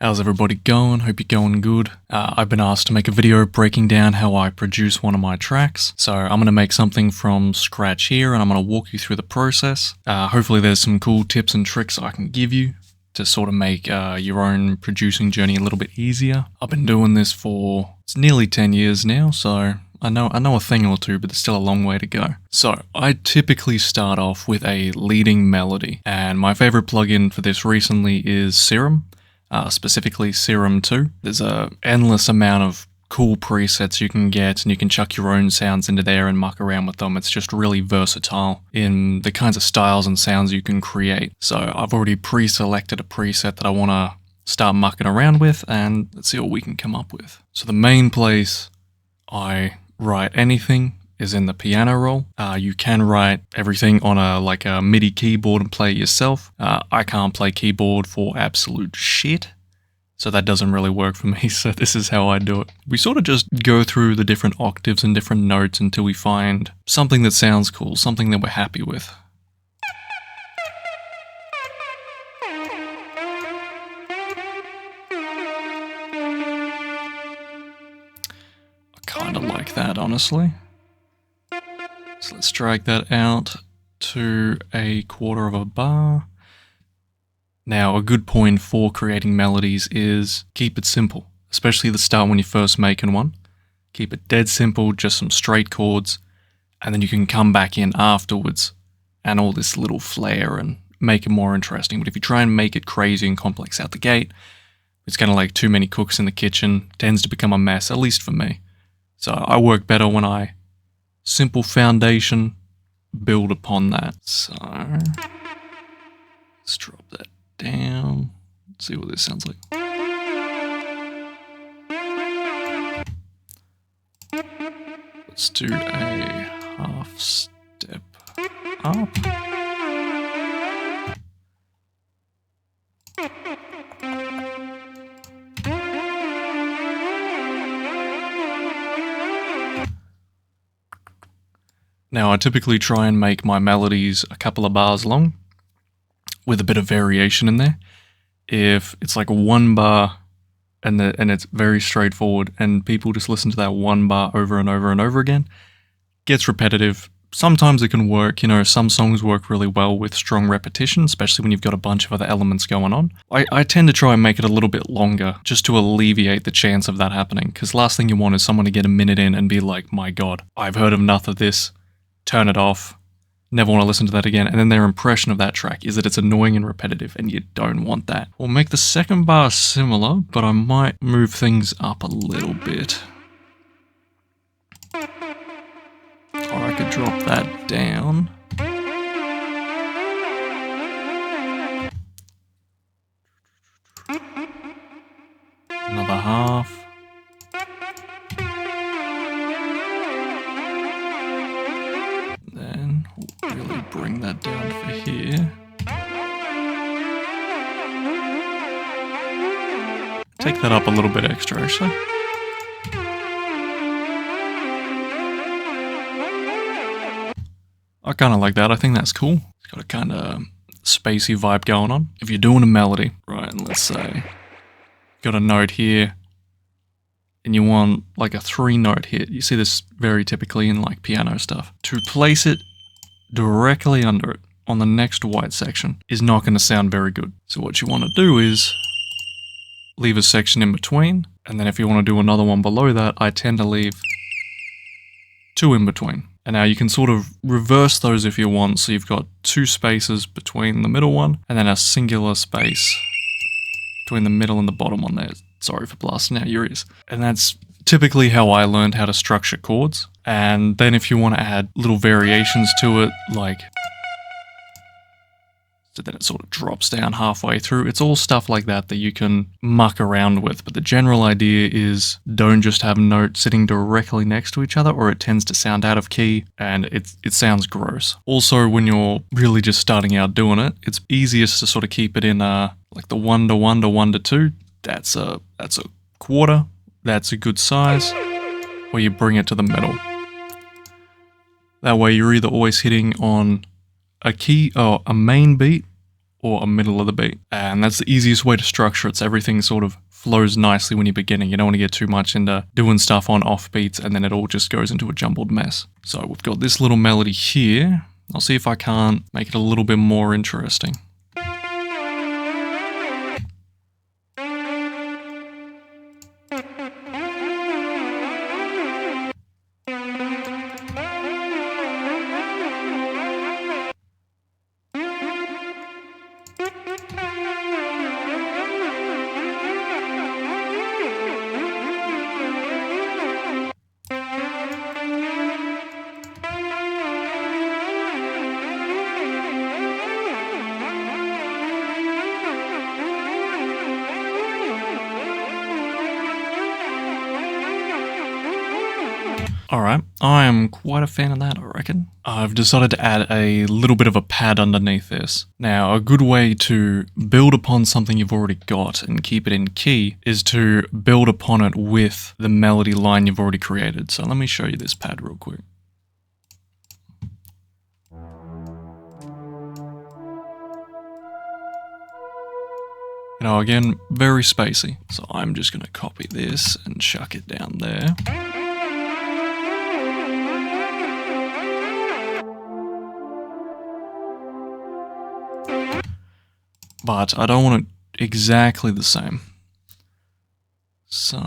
How's everybody going? Hope you're going good. I've been asked to make a video breaking down how I produce one of my tracks. So I'm going to make something from scratch here and I'm going to walk you through the process. Hopefully there's some cool tips and tricks I can give you to sort of make your own producing journey a little bit easier. I've been doing this for it's nearly 10 years now, so I know a thing or two, but there's still a long way to go. So I typically start off with a leading melody, and my favorite plugin for this recently is Serum. Specifically Serum 2. There's a endless amount of cool presets you can get, and you can chuck your own sounds into there and muck around with them. It's just really versatile in the kinds of styles and sounds you can create. So I've already pre-selected a preset that I want to start mucking around with, and let's see what we can come up with. So the main place I write anything is in the piano roll. You can write everything on a MIDI keyboard and play it yourself. I can't play keyboard for absolute shit, so that doesn't really work for me, so this is how I do it. We sort of just go through the different octaves and different notes until we find something that sounds cool, something that we're happy with. I kind of like that, honestly. So let's drag that out to a quarter of a bar. Now, a good point for creating melodies is keep it simple, especially the start when you're first making one. Keep it dead simple, just some straight chords, and then you can come back in afterwards and all this little flair and make it more interesting. But if you try and make it crazy and complex out the gate, it's kind of like too many cooks in the kitchen, tends to become a mess, at least for me. So I work better when I simple foundation, build upon that. So let's drop that down. Let's see what this sounds like. Let's do a half step up. Now, I typically try and make my melodies a couple of bars long with a bit of variation in there. If it's like one bar and it's very straightforward and people just listen to that one bar over and over and over again, gets repetitive. Sometimes it can work, some songs work really well with strong repetition, especially when you've got a bunch of other elements going on. I tend to try and make it a little bit longer just to alleviate the chance of that happening, because last thing you want is someone to get a minute in and be like, my god, I've heard enough of this. Turn it off, never want to listen to that again, and then their impression of that track is that it's annoying and repetitive, and you don't want that. We'll make the second bar similar, but I might move things up a little bit. Or I could drop that down. Another half. Really bring that down for here. Take that up a little bit extra, actually. I kind of like that. I think that's cool. It's got a kind of spacey vibe going on. If you're doing a melody, right, and let's say got a note here, and you want like a 3-note hit. You see this very typically in like piano stuff. To place it directly under it on the next white section is not going to sound very good. So what you want to do is leave a section in between, and then if you want to do another one below that, I tend to leave 2 in between. And now you can sort of reverse those if you want, so you've got 2 spaces between the middle one, and then a singular space between the middle and the bottom one there. Sorry for blasting out your ears. And that's typically how I learned how to structure chords. And then if you want to add little variations to it, like, so that it sort of drops down halfway through, it's all stuff like that that you can muck around with. But the general idea is don't just have notes sitting directly next to each other, or it tends to sound out of key and it sounds gross. Also, when you're really just starting out doing it, it's easiest to sort of keep it in like the 1 to 1 to 1 to 2. That's a quarter. That's a good size, where you bring it to the middle. That way you're either always hitting on a key or a main beat or a middle of the beat. And that's the easiest way to structure it, so everything sort of flows nicely when you're beginning. You don't want to get too much into doing stuff on off beats and then it all just goes into a jumbled mess. So we've got this little melody here. I'll see if I can't make it a little bit more interesting. Alright, I am quite a fan of that, I reckon. I've decided to add a little bit of a pad underneath this. Now, a good way to build upon something you've already got and keep it in key is to build upon it with the melody line you've already created. So let me show you this pad real quick. You know, again, very spacey. So I'm just going to copy this and chuck it down there. But I don't want it exactly the same. So...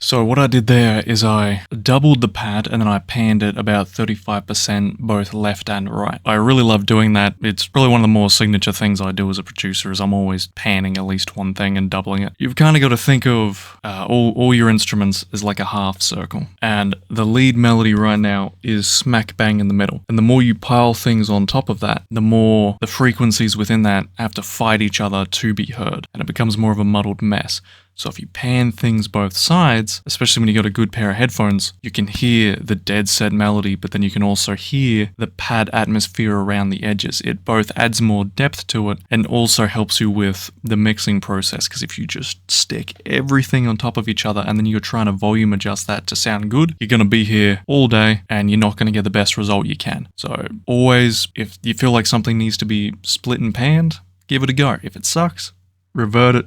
So what I did there is I doubled the pad and then I panned it about 35% both left and right. I really love doing that. It's probably one of the more signature things I do as a producer is I'm always panning at least one thing and doubling it. You've kind of got to think of all your instruments as like a half circle. And the lead melody right now is smack bang in the middle. And the more you pile things on top of that, the more the frequencies within that have to fight each other to be heard. And it becomes more of a muddled mess. So if you pan things both sides, especially when you got a good pair of headphones, you can hear the dead set melody, but then you can also hear the pad atmosphere around the edges. It both adds more depth to it and also helps you with the mixing process, because if you just stick everything on top of each other and then you're trying to volume adjust that to sound good, you're going to be here all day and you're not going to get the best result you can. So always, if you feel like something needs to be split and panned, give it a go. If it sucks, revert it,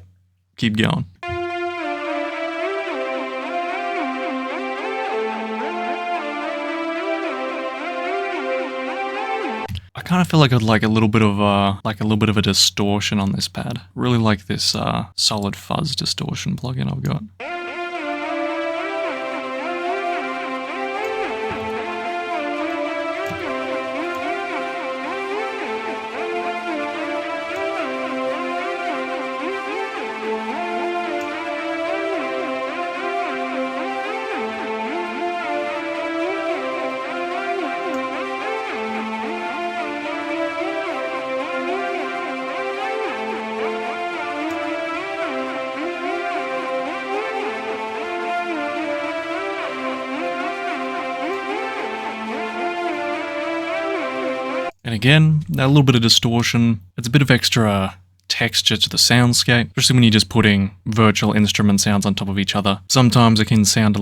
keep going. I kind of feel like I'd like a little bit of a distortion on this pad. Really like this solid fuzz distortion plugin I've got. And again, that little bit of distortion, it's a bit of extra texture to the soundscape, especially when you're just putting virtual instrument sounds on top of each other. Sometimes it can sound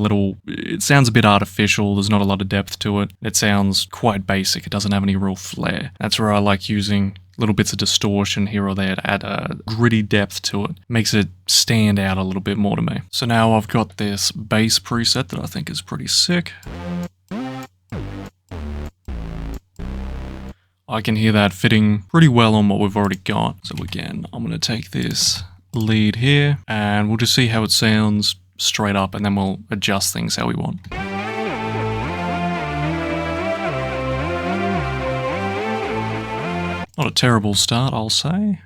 it sounds a bit artificial, there's not a lot of depth to it. It sounds quite basic, it doesn't have any real flair. That's where I like using little bits of distortion here or there to add a gritty depth to it. Makes it stand out a little bit more to me. So now I've got this bass preset that I think is pretty sick. I can hear that fitting pretty well on what we've already got. So again, I'm going to take this lead here and we'll just see how it sounds straight up and then we'll adjust things how we want. Not a terrible start, I'll say.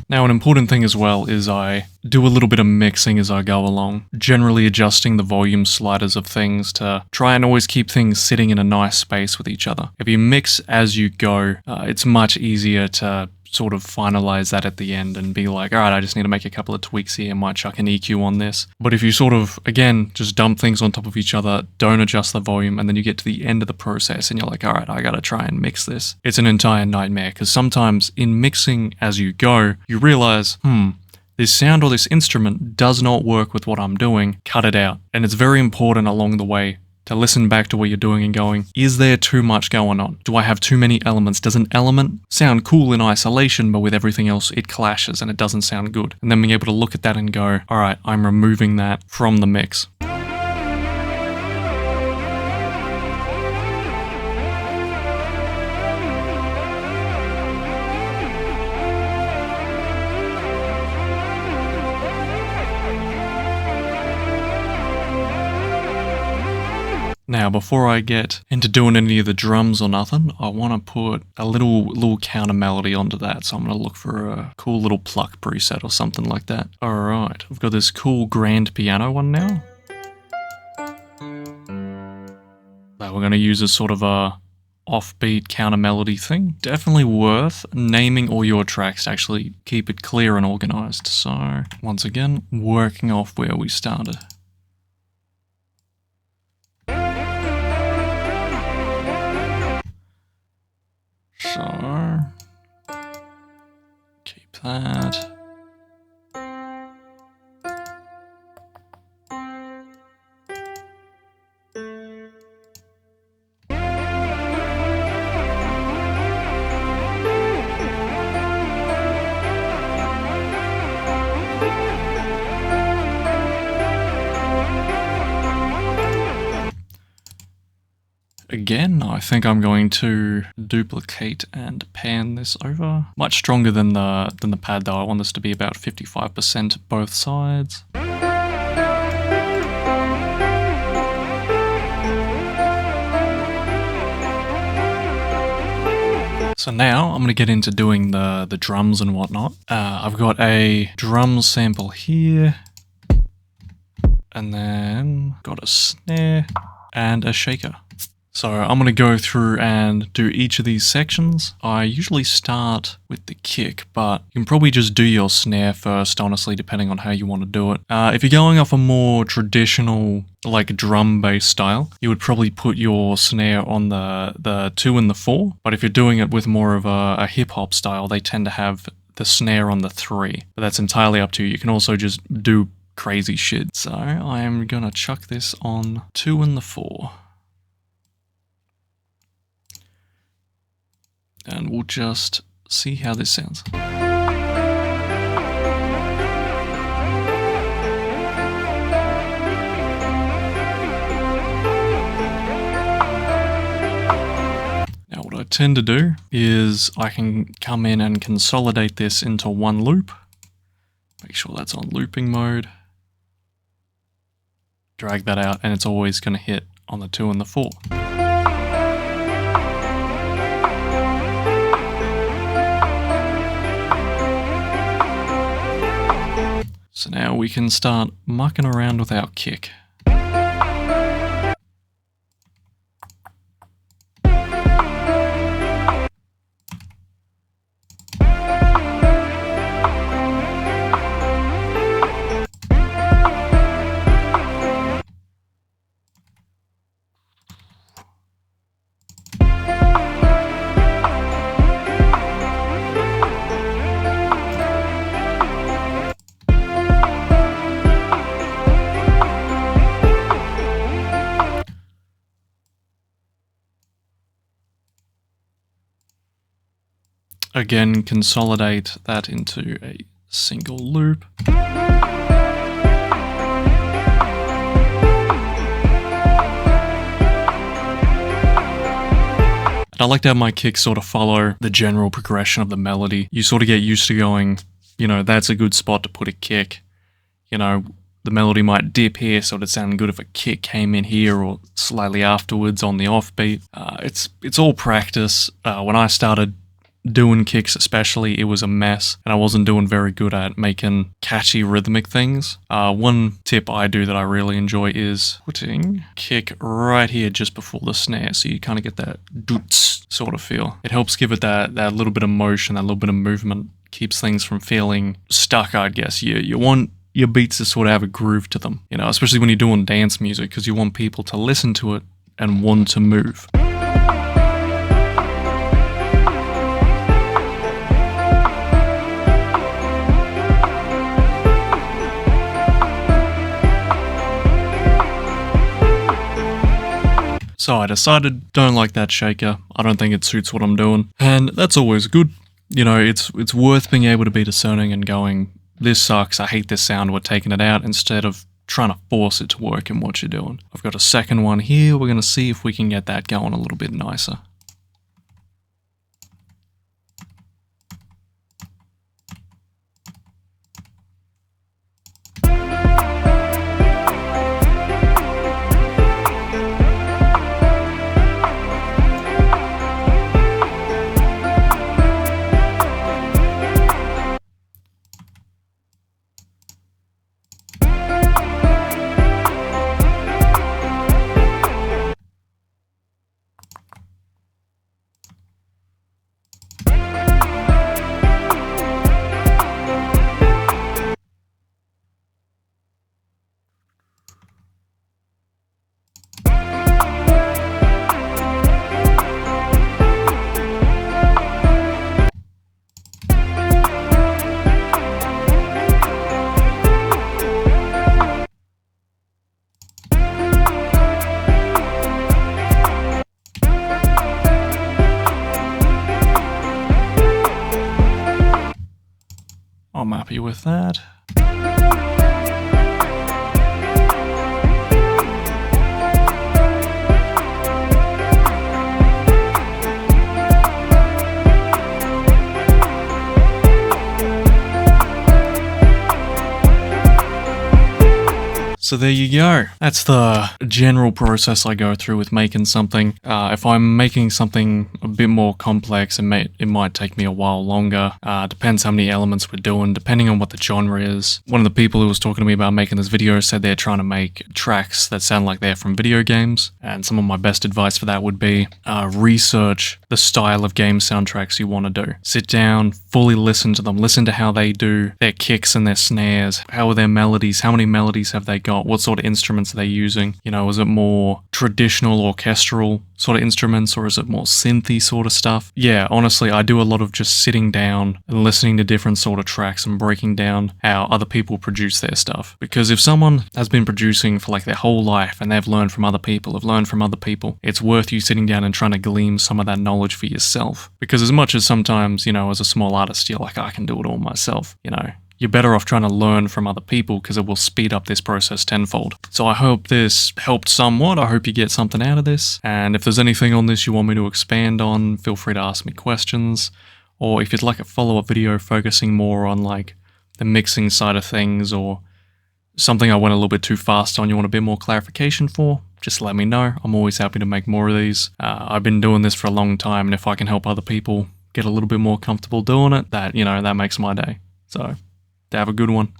Now, an important thing as well is I do a little bit of mixing as I go along, generally adjusting the volume sliders of things to try and always keep things sitting in a nice space with each other. If you mix as you go, it's much easier to sort of finalize that at the end and be like, all right, I just need to make a couple of tweaks here, might chuck an EQ on this. But if you sort of, again, just dump things on top of each other, don't adjust the volume, and then you get to the end of the process and you're like, all right, I gotta try and mix this. It's an entire nightmare, because sometimes in mixing as you go, you realize, this sound or this instrument does not work with what I'm doing, cut it out. And it's very important along the way to listen back to what you're doing and going, is there too much going on? Do I have too many elements? Does an element sound cool in isolation, but with everything else it clashes and it doesn't sound good? And then being able to look at that and go, all right, I'm removing that from the mix. Now, before I get into doing any of the drums or nothing, I want to put a little counter melody onto that. So I'm going to look for a cool little pluck preset or something like that. All right, we've got this cool grand piano one now. That we're going to use as sort of a offbeat counter melody thing. Definitely worth naming all your tracks to actually keep it clear and organized. So once again, working off where we started. So, keep that. Again, I think I'm going to duplicate and pan this over. Much stronger than the pad though. I want this to be about 55% both sides. So now I'm going to get into doing the drums and whatnot. I've got a drum sample here, and then got a snare and a shaker. So I'm going to go through and do each of these sections. I usually start with the kick, but you can probably just do your snare first, honestly, depending on how you want to do it. If you're going off a more traditional, like drum-based style, you would probably put your snare on the 2 and the 4. But if you're doing it with more of a hip-hop style, they tend to have the snare on the 3. But that's entirely up to you. You can also just do crazy shit. So I am going to chuck this on 2 and the 4. And we'll just see how this sounds. Now what I tend to do is I can come in and consolidate this into one loop. Make sure that's on looping mode. Drag that out and it's always going to hit on the 2 and the 4. So now we can start mucking around with our kick. Again, consolidate that into a single loop. And I like to have my kicks sort of follow the general progression of the melody. You sort of get used to going, you know, that's a good spot to put a kick. You know, the melody might dip here, so it'd sound good if a kick came in here or slightly afterwards on the offbeat. It's all practice. When I started doing kicks especially, it was a mess, and I wasn't doing very good at making catchy rhythmic things. One tip I do that I really enjoy is putting kick right here just before the snare, so you kind of get that doots sort of feel. It helps give it that little bit of motion, that little bit of movement, keeps things from feeling stuck, I guess. You want your beats to sort of have a groove to them, you know, especially when you're doing dance music, because you want people to listen to it and want to move. So I decided, don't like that shaker, I don't think it suits what I'm doing, and that's always good. You know, it's worth being able to be discerning and going, this sucks, I hate this sound, we're taking it out, instead of trying to force it to work in what you're doing. I've got a second one here, we're going to see if we can get that going a little bit nicer. I'm happy with that. So there you go. That's the general process I go through with making something. If I'm making something a bit more complex, it might take me a while longer. Depends how many elements we're doing, depending on what the genre is. One of the people who was talking to me about making this video said they're trying to make tracks that sound like they're from video games. And some of my best advice for that would be research the style of game soundtracks you want to do. Sit down, fully listen to them. Listen to how they do their kicks and their snares. How are their melodies? How many melodies have they got? What sort of instruments are they using? You know, is it more traditional orchestral sort of instruments, or is it more synthy sort of stuff? Yeah, honestly, I do a lot of just sitting down and listening to different sort of tracks and breaking down how other people produce their stuff. Because if someone has been producing for like their whole life and they've learned from other people, it's worth you sitting down and trying to glean some of that knowledge for yourself. Because as much as sometimes, you know, as a small artist, you're like, I can do it all myself, you know, you're better off trying to learn from other people because it will speed up this process tenfold. So I hope this helped somewhat. I hope you get something out of this. And if there's anything on this you want me to expand on, feel free to ask me questions. Or if you'd like a follow-up video focusing more on like the mixing side of things, or something I went a little bit too fast on you want a bit more clarification for, just let me know. I'm always happy to make more of these. I've been doing this for a long time, and if I can help other people get a little bit more comfortable doing it, that, you know, that makes my day. So have a good one.